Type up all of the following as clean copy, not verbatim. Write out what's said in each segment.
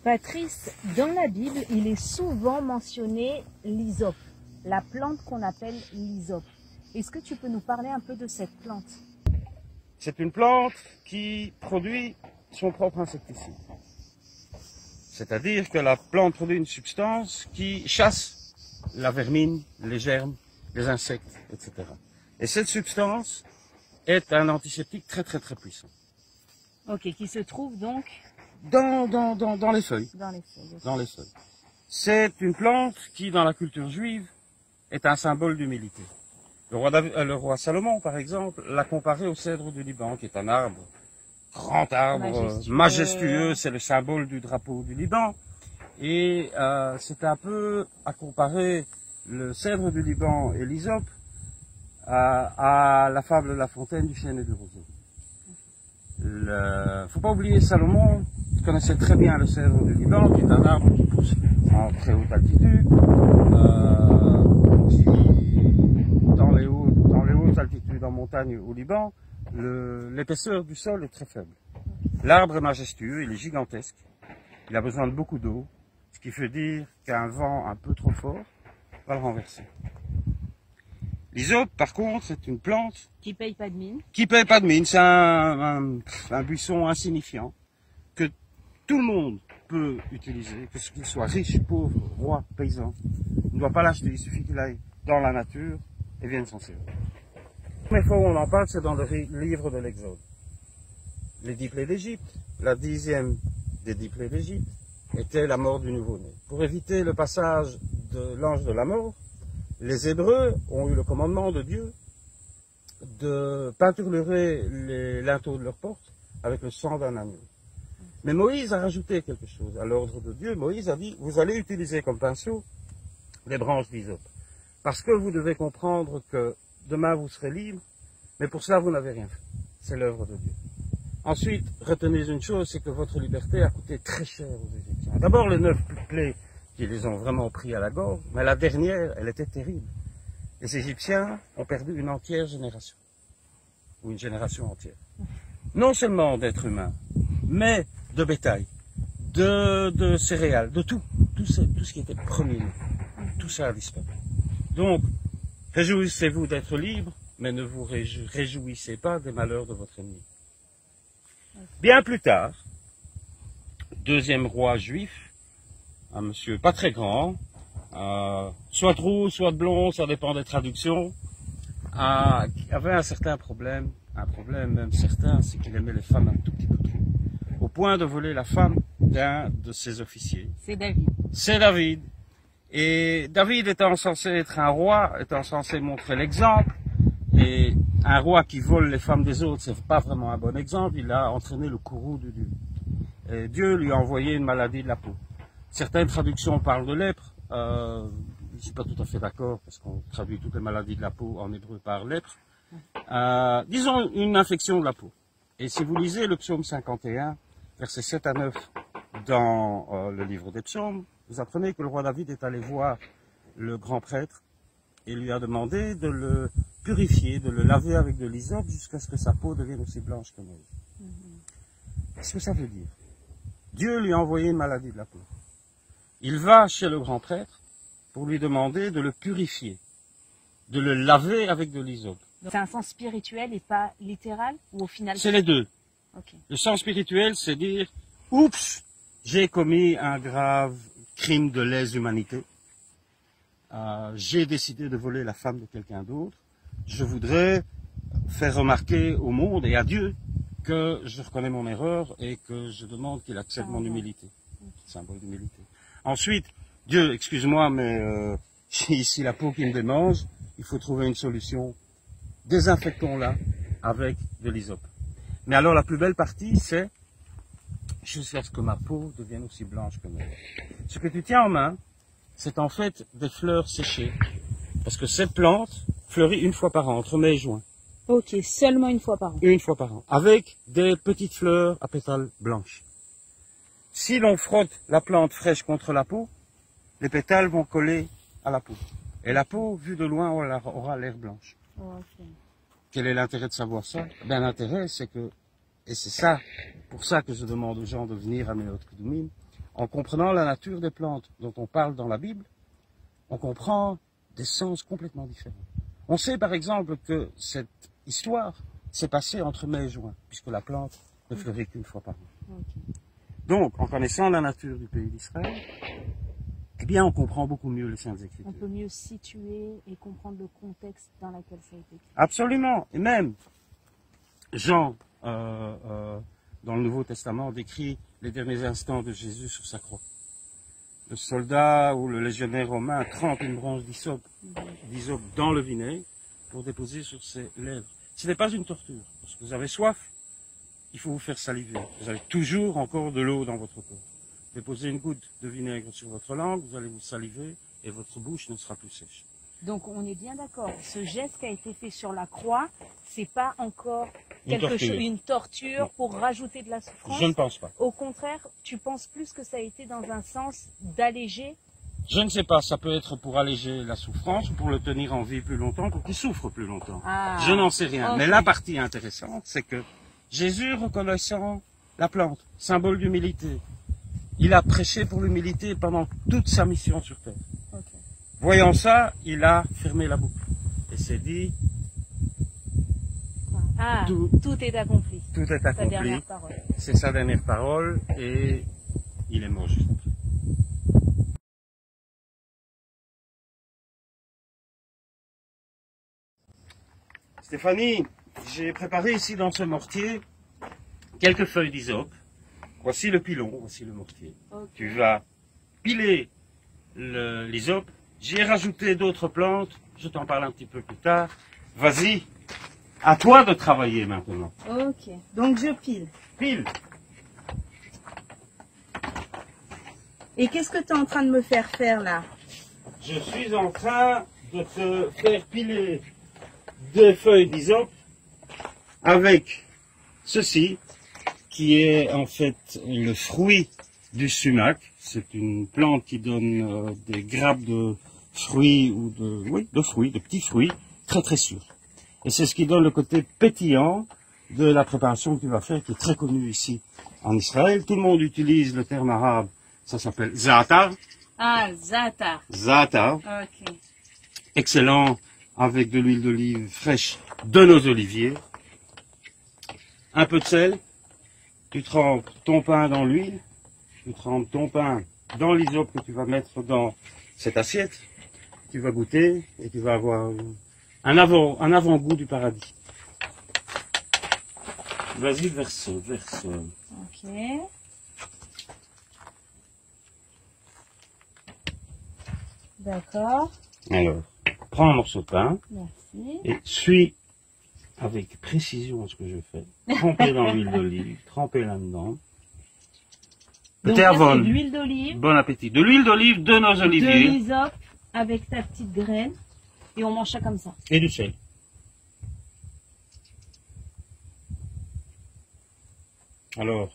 Patrice, dans la Bible, il est souvent mentionné l'hysope, la plante qu'on appelle l'hysope. Est-ce que tu peux nous parler un peu de cette plante? C'est une plante qui produit son propre insecticide. C'est-à-dire que la plante produit une substance qui chasse la vermine, les germes, les insectes, etc. Et cette substance est un antiseptique très puissant. Ok, qui se trouve donc Dans les feuilles. dans les feuilles. Dans les feuilles. C'est une plante qui, dans la culture juive, est un symbole d'humilité. Le roi Salomon, par exemple, l'a comparé au cèdre du Liban, qui est un arbre, grand arbre, majestueux, c'est le symbole du drapeau du Liban. Et c'est un peu à comparer le cèdre du Liban et l'hysope à la fable de La Fontaine, du chêne et du roseau. Faut pas oublier Salomon, qui connaissait très bien le cèdre du Liban, qui est un arbre qui pousse en très haute altitude, qui, dans les hautes altitudes en montagne au Liban, l'épaisseur du sol est très faible. L'arbre est majestueux, il est gigantesque, il a besoin de beaucoup d'eau, ce qui veut dire qu'un vent un peu trop fort va le renverser. L'hysope, par contre, c'est une plante Qui paye pas de mine. qui paye pas de mine. C'est un buisson insignifiant que tout le monde peut utiliser, que ce qu'il soit riche, pauvre, roi, paysan. Il ne doit pas l'acheter, il suffit qu'il aille dans la nature et vienne s'en servir. La première fois où on en parle, c'est dans le livre de l'Exode. Les 10 plaies d'Égypte, la 10e des 10 plaies d'Égypte, était la mort du nouveau-né. Pour éviter le passage de l'ange de la mort, les Hébreux ont eu le commandement de Dieu de peinturer les linteaux de leurs portes avec le sang d'un agneau. Mais Moïse a rajouté quelque chose. À l'ordre de Dieu, Moïse a dit, vous allez utiliser comme pinceau les branches d'hysope. Parce que vous devez comprendre que demain vous serez libre, mais pour cela vous n'avez rien fait. C'est l'œuvre de Dieu. Ensuite, retenez une chose, c'est que votre liberté a coûté très cher aux Égyptiens. D'abord les 9 plaies qui les ont vraiment pris à la gorge, mais la dernière, elle était terrible. Les Égyptiens ont perdu une entière génération, ou une génération entière. Non seulement d'êtres humains, mais de bétail, de céréales, de tout ce qui était premier. Tout ça a disparu. Donc, réjouissez-vous d'être libre, mais ne vous réjouissez pas des malheurs de votre ennemi. Bien plus tard, deuxième roi juif, un monsieur pas très grand, soit de roux, soit de blond, ça dépend des traductions, avait un certain problème même certain, c'est qu'il aimait les femmes un tout petit peu trop, au point de voler la femme d'un de ses officiers. C'est David. C'est David. Et David étant censé être un roi, étant censé montrer l'exemple, et un roi qui vole les femmes des autres, c'est pas vraiment un bon exemple, il a entraîné le courroux de Dieu. Et Dieu lui a envoyé une maladie de la peau. Certaines traductions parlent de lèpre, je ne suis pas tout à fait d'accord, parce qu'on traduit toutes les maladies de la peau en hébreu par lèpre. Disons une infection de la peau. Et si vous lisez le psaume 51, versets 7 à 9, dans le livre des psaumes, vous apprenez que le roi David est allé voir le grand prêtre et lui a demandé de le purifier, de le laver avec de l'hysope jusqu'à ce que sa peau devienne aussi blanche que neige. Qu'est-ce que ça veut dire? Dieu lui a envoyé une maladie de la peau. Il va chez le grand prêtre pour lui demander de le purifier, de le laver avec de l'hysope. C'est un sens spirituel et pas littéral, ou au final? C'est les deux. Okay. Le sens spirituel, c'est dire, oups, j'ai commis un grave crime de lèse-humanité. J'ai décidé de voler la femme de quelqu'un d'autre. Je voudrais faire remarquer au monde et à Dieu que je reconnais mon erreur et que je demande qu'il accepte mon humilité. Symbole d'humilité. Ensuite, Dieu, excuse-moi, mais j'ai ici la peau qui me démange. Il faut trouver une solution. Désinfectons-la avec de l'hysope. Mais alors la plus belle partie, c'est jusqu'à ce que ma peau devienne aussi blanche que neige. Ce que tu tiens en main, c'est en fait des fleurs séchées. Parce que cette plante fleurit une fois par an, entre mai et juin. Ok, seulement une fois par an. Une fois par an, avec des petites fleurs à pétales blanches. Si l'on frotte la plante fraîche contre la peau, les pétales vont coller à la peau. Et la peau, vue de loin, aura l'air blanche. Okay. Quel est l'intérêt de savoir ça? Ben, l'intérêt, c'est que, et c'est ça, pour ça que je demande aux gens de venir à Meot Kidoumin, en comprenant la nature des plantes dont on parle dans la Bible, on comprend des sens complètement différents. On sait par exemple que cette histoire s'est passée entre mai et juin, puisque la plante ne fleurit qu'une fois par an. Ok. Donc, en connaissant la nature du pays d'Israël, eh bien, on comprend beaucoup mieux les Saintes Écritures. On peut mieux situer et comprendre le contexte dans lequel ça a été écrit. Absolument. Et même, Jean, dans le Nouveau Testament, décrit les derniers instants de Jésus sur sa croix. Le soldat ou le légionnaire romain trempe une branche d'hysope dans le vinaigre pour déposer sur ses lèvres. Ce n'est pas une torture. Lorsque vous avez soif, il faut vous faire saliver. Vous avez toujours encore de l'eau dans votre corps. Déposez une goutte de vinaigre sur votre langue, vous allez vous saliver et votre bouche ne sera plus sèche. Donc on est bien d'accord. Ce geste qui a été fait sur la croix, c'est pas encore une torture pour rajouter de la souffrance. Je ne pense pas. Au contraire, tu penses plus que ça a été dans un sens d'alléger? Je ne sais pas, ça peut être pour alléger la souffrance ou pour le tenir en vie plus longtemps, pour qu'il souffre plus longtemps. Ah, je n'en sais rien. okay. Mais la partie intéressante, c'est que Jésus, reconnaissant la plante, symbole d'humilité, il a prêché pour l'humilité pendant toute sa mission sur terre. Okay. Voyant ça, il a fermé la boucle et s'est dit, tout est accompli. Tout est accompli. Sa dernière parole. C'est sa dernière parole et il est mort juste après. Stéphanie, j'ai préparé ici dans ce mortier quelques feuilles d'hysope. Voici le pilon, voici le mortier. Okay. Tu vas piler l'hysope. J'ai rajouté d'autres plantes, je t'en parle un petit peu plus tard. Vas-y, à toi de travailler maintenant. Ok, donc je pile. Pile. Et qu'est-ce que tu es en train de me faire là? Je suis en train de te faire piler des feuilles d'hysope avec ceci, qui est en fait le fruit du sumac. C'est une plante qui donne des grappes de fruits ou de fruits, de petits fruits, très très sûrs. Et c'est ce qui donne le côté pétillant de la préparation que tu vas faire, qui est très connue ici en Israël. Tout le monde utilise le terme arabe, ça s'appelle za'atar. Ah, za'atar. Za'atar. Ok. Excellent avec de l'huile d'olive fraîche de nos oliviers. Un peu de sel. Tu trempes ton pain dans l'huile. Tu trempes ton pain dans l'hysope que tu vas mettre dans cette assiette. Tu vas goûter et tu vas avoir un avant-goût du paradis. Vas-y, verse. Ok. D'accord. Alors, prends un morceau de pain. Merci. Et suis avec précision ce que je fais. Tremper dans l'huile d'olive, tremper là-dedans. Donc là, c'est de l'huile d'olive. Bon appétit. De l'huile d'olive de nos oliviers. De l'hysope avec ta petite graine. Et on mange ça comme ça. Et du sel. Alors,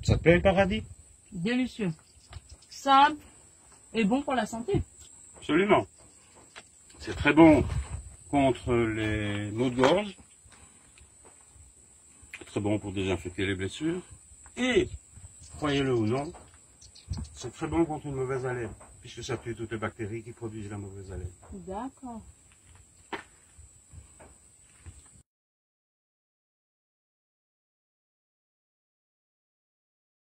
ça te plaît le paradis? Délicieux. Simple et bon pour la santé. Absolument. C'est très bon contre les maux de gorge. Très bon pour désinfecter les blessures. Et, croyez-le ou non, c'est très bon contre une mauvaise haleine, puisque ça tue toutes les bactéries qui produisent la mauvaise haleine. D'accord.